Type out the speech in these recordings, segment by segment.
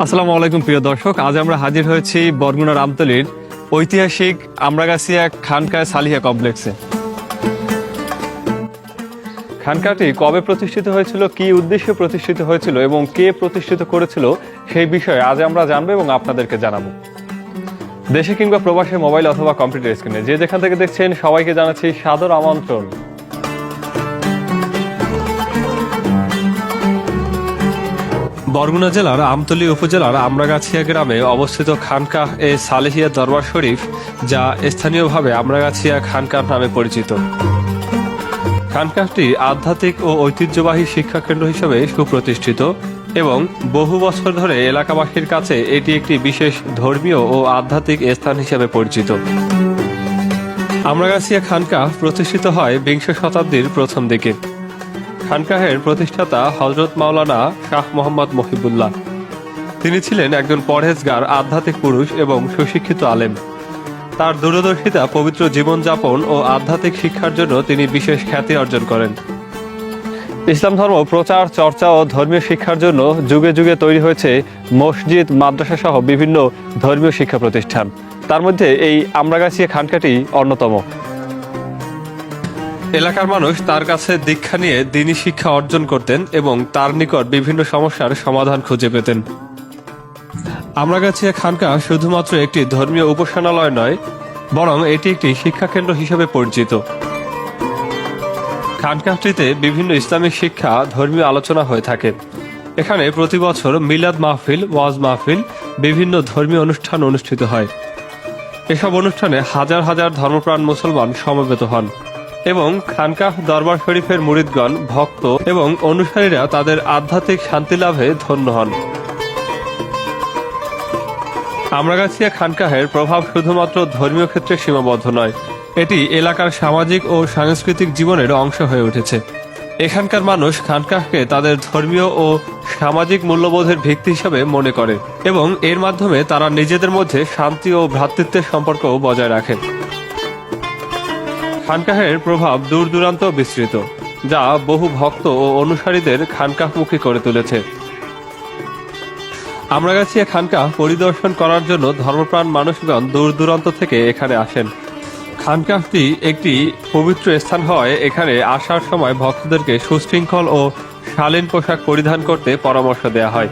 আসসালামু আলাইকুম প্রিয় দর্শক, আজ আমরা হাজির হয়েছি বরগুনা রামতলীর ঐতিহাসিক আমরাগাছিয়া খানকা সালিহা কমপ্লেক্সে। খানকাটি কবে প্রতিষ্ঠিত হয়েছিল, কি উদ্দেশ্যে প্রতিষ্ঠিত হয়েছিল এবং কে প্রতিষ্ঠিত করেছিল সেই বিষয়ে আজ আমরা জানবো এবং আপনাদেরকে জানাবো। দেশে কিংবা প্রবাসে মোবাইল অথবা কম্পিউটার স্ক্রিনে যে যেখান থেকে দেখছেন সবাইকে জানাচ্ছি সাদর আমন্ত্রণ। বরগুনা জেলার আমতলী উপজেলার আমরাগাছিয়া গ্রামে অবস্থিত খানকাহ এ সালেহিয়া দরবার শরীফ, যা স্থানীয়ভাবে আমরাগাছিয়া খানকাহ নামে পরিচিত। খানকাহটি আধ্যাত্মিক ও ঐতিহ্যবাহী শিক্ষাকেন্দ্র হিসেবে সুপ্রতিষ্ঠিত এবং বহু বছর ধরে এলাকাবাসীর কাছে এটি একটি বিশেষ ধর্মীয় ও আধ্যাত্মিক স্থান হিসেবে পরিচিত। আমরাগাছিয়া খানকাহ প্রতিষ্ঠিত হয় বিংশ শতাব্দীর প্রথম দিকে। খানকাহের প্রতিষ্ঠাতা হযরত মাওলানা শাহ মোহাম্মদ মহিবুল্লাহ। তিনি ছিলেন একজন পরহেজগার আধ্যাত্মিক পুরুষ এবং সুশিক্ষিত আলেম। তার দূরদর্শিতা, পবিত্র জীবনযাপন ও আধ্যাত্মিক শিক্ষার জন্য তিনি বিশেষ খ্যাতি অর্জন করেন। ইসলাম ধর্ম প্রচার, চর্চা ও ধর্মীয় শিক্ষার জন্য যুগে যুগে তৈরি হয়েছে মসজিদ, মাদ্রাসা সহ বিভিন্ন ধর্মীয় শিক্ষা প্রতিষ্ঠান। তার মধ্যে এই আমরাগাছিয়া খানকাটি অন্যতম। এলাকার মানুষ তার কাছে দীক্ষা নিয়ে দ্বীনি শিক্ষা অর্জন করতেন এবং তার নিকট বিভিন্ন সমস্যার সমাধান খুঁজে পেতেন। আমরাগাছিয়া খানকাহ শুধুমাত্র একটি ধর্মীয় উপাসনালয় নয়, বরং এটি একটি শিক্ষাকেন্দ্র হিসেবে পরিচিত। খানকাহটিতে বিভিন্ন ইসলামিক শিক্ষা, ধর্মীয় আলোচনা হয়ে থাকে। এখানে প্রতি বছর মিলাদ মাহফিল, ওয়াজ মাহফিল, বিভিন্ন ধর্মীয় অনুষ্ঠান অনুষ্ঠিত হয়। এসব অনুষ্ঠানে হাজার হাজার ধর্মপ্রাণ মুসলমান সমবেত হন এবং খানকাহ দরবার শরীফের মুরিদগণ, ভক্ত এবং অনুসারীরা তাদের আধ্যাত্মিক শান্তি লাভে ধন্য হন। আমরাগাছিয়া খানকাহের প্রভাব শুধুমাত্র ধর্মীয় ক্ষেত্রে সীমাবদ্ধ নয়, এটি এলাকার সামাজিক ও সাংস্কৃতিক জীবনের অংশ হয়ে উঠেছে। এখানকার মানুষ খানকাহকে তাদের ধর্মীয় ও সামাজিক মূল্যবোধের ভিত্তি হিসাবে মনে করে এবং এর মাধ্যমে তারা নিজেদের মধ্যে শান্তি ও ভ্রাতৃত্বের সম্পর্ক বজায় রাখেন। খানকাহের প্রভাব দূর দূরান্ত বিস্তৃত, যা বহু ভক্ত ও অনুসারীদের খানকাহমুখী করে তুলেছে। আমরাগাছিয়া খানকাহ পরিদর্শন করার জন্য ধর্মপ্রাণ মানুষগণ দূর দূরান্ত থেকে এখানে আসেন। খানকাহটি একটি পবিত্র স্থান হওয়ায় এখানে আসার সময় ভক্তদেরকে সুশৃঙ্খল ও শালীন পোশাক পরিধান করতে পরামর্শ দেওয়া হয়।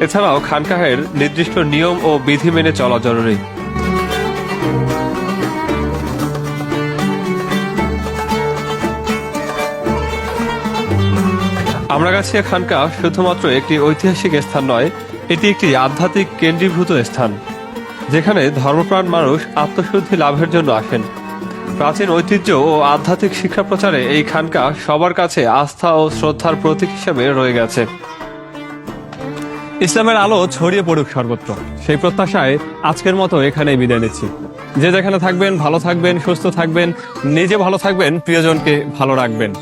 এছাড়াও খানকাহের নির্দিষ্ট নিয়ম ও বিধি মেনে চলা জরুরি। আমরাগাছিয়া খানকাহ শুধুমাত্র একটি ঐতিহাসিক স্থান নয়, এটি একটি আধ্যাত্মিক কেন্দ্রীভূত স্থান, যেখানে ধর্মপ্রাণ মানুষ আত্মশুদ্ধি লাভের জন্য আসেন। প্রাচীন ঐতিহ্য ও আধ্যাত্মিক শিক্ষা প্রচারে এই খানকাহ সবার কাছে আস্থা ও শ্রদ্ধার প্রতীক হিসেবে রয়ে গেছে। ইসলামের আলো ছড়িয়ে পড়ুক সর্বত্র, সেই প্রত্যাশায় আজকের মতো এখানেই বিদায় নিচ্ছি। যে যেখানে থাকবেন ভালো থাকবেন, সুস্থ থাকবেন, নিজে ভালো থাকবেন, প্রিয়জনকে ভালো রাখবেন।